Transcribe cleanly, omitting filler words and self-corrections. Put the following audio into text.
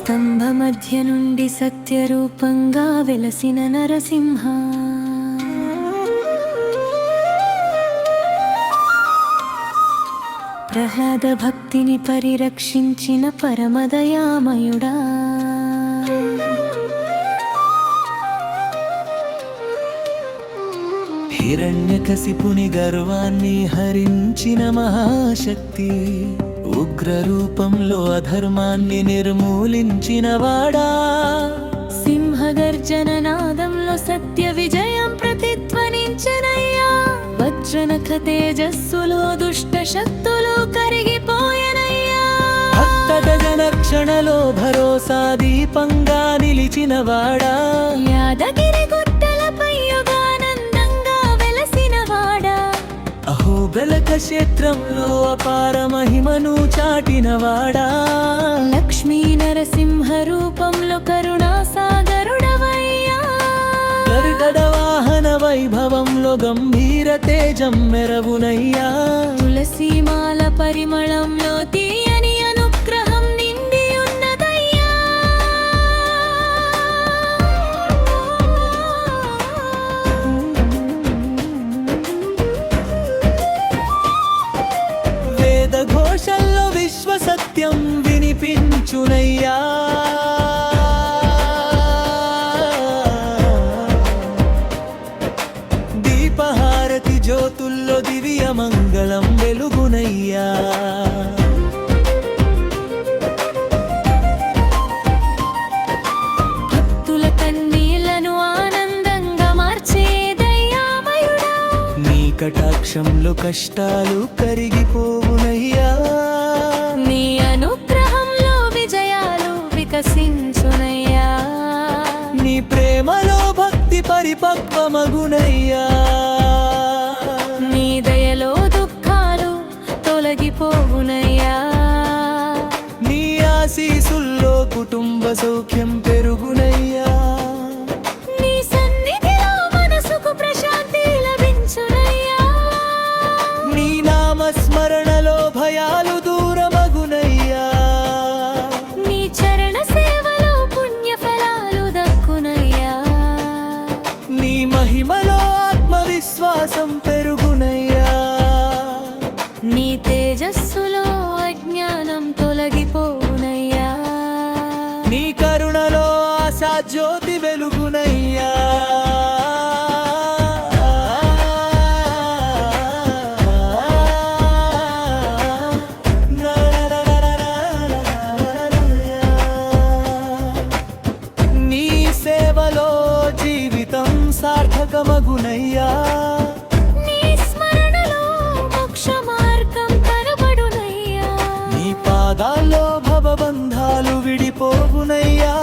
స్తంభ మధ్య నుండి సత్యరూపంగా వెలసిన నరసింహ, ప్రహ్లాద భక్తిని పరిరక్షించిన పరమదయామయుడా, హిరణ్యకశిపుని గర్వాన్ని హరించిన మహాశక్తి, ఉగ్రరూపంలో అధర్మాన్ని నిర్మూలించిన వాడా, సింహగర్జన నాదంలో సత్య విజయం ప్రతిధ్వనించనయ్యా, వజ్రనఖ తేజస్సులో దుష్ట శక్తులు కరిగిపోయనయ్యా, భక్త గజన క్షణలో భరోసా దీపంగా నిలిచిన వాడా, యాదగిరి గుట్టలపై యుగానందంగా వెలసిన వాడా, అహోబలక క్షేత్రంలో అపార మహిమను చాటినవాడా, లక్ష్మీ నరసింహ రూపంలో కరుణా సాగరుడవయ్యా, గరుడ వాహన వైభవంలో గంభీర తేజం మెరవునయ్యా, తులసీమాల పరిమళంలో తీయని అనుగ్రహం నిండి ఉన్నదయ్యా, వేద ఘోషల్లో విశ్వ సత్యం వినిపించునయ్యా, దీపహారతి జ్యోతుల్లో దివ్య మంగళం వెలుగునయ్యా, భక్తుల కన్నీళ్లను ఆనందంగా మార్చే దయామయుడా, నీ కటాక్షంలో కష్టాలు కరిగిపోవునయ్యా, నీ అనుగ్రహంలో విజయాలు వికసించునయ్యా, నీ ప్రేమలో భక్తి పరిపక్వమగునయ్యా, నీ దయలో దుఃఖాలు తొలగిపోవునయ్యా, నీ ఆశీసుల్లో కుటుంబ సౌఖ్యం పెరుగునయ్యా, నీ సన్నిధిలో మనసుకు ప్రశాంతి లభించునయ్యా, నీ నామస్మరణలో భయాలు దూరమగునయ్యా, నీ చరణ సేవలో పుణ్య ఫలాలు దక్కునయ్యా, నీ మహిమలో ఆత్మవిశ్వాసం పెరుగునయ్యా, నీ తేజస్సులో అజ్ఞానం తొలగిపోవునయ్యా, నీ కరుణలో ఆశా జ్యోతి వెలుగునయ్యా, నీ సేవలో జీవితం సార్థకమగునయ్యా, నీ స్మరణలో మోక్ష మార్గం కనబడునయ్యా, నీ పాదాల్లో భవబంధాలు విడిపోవునయ్యా,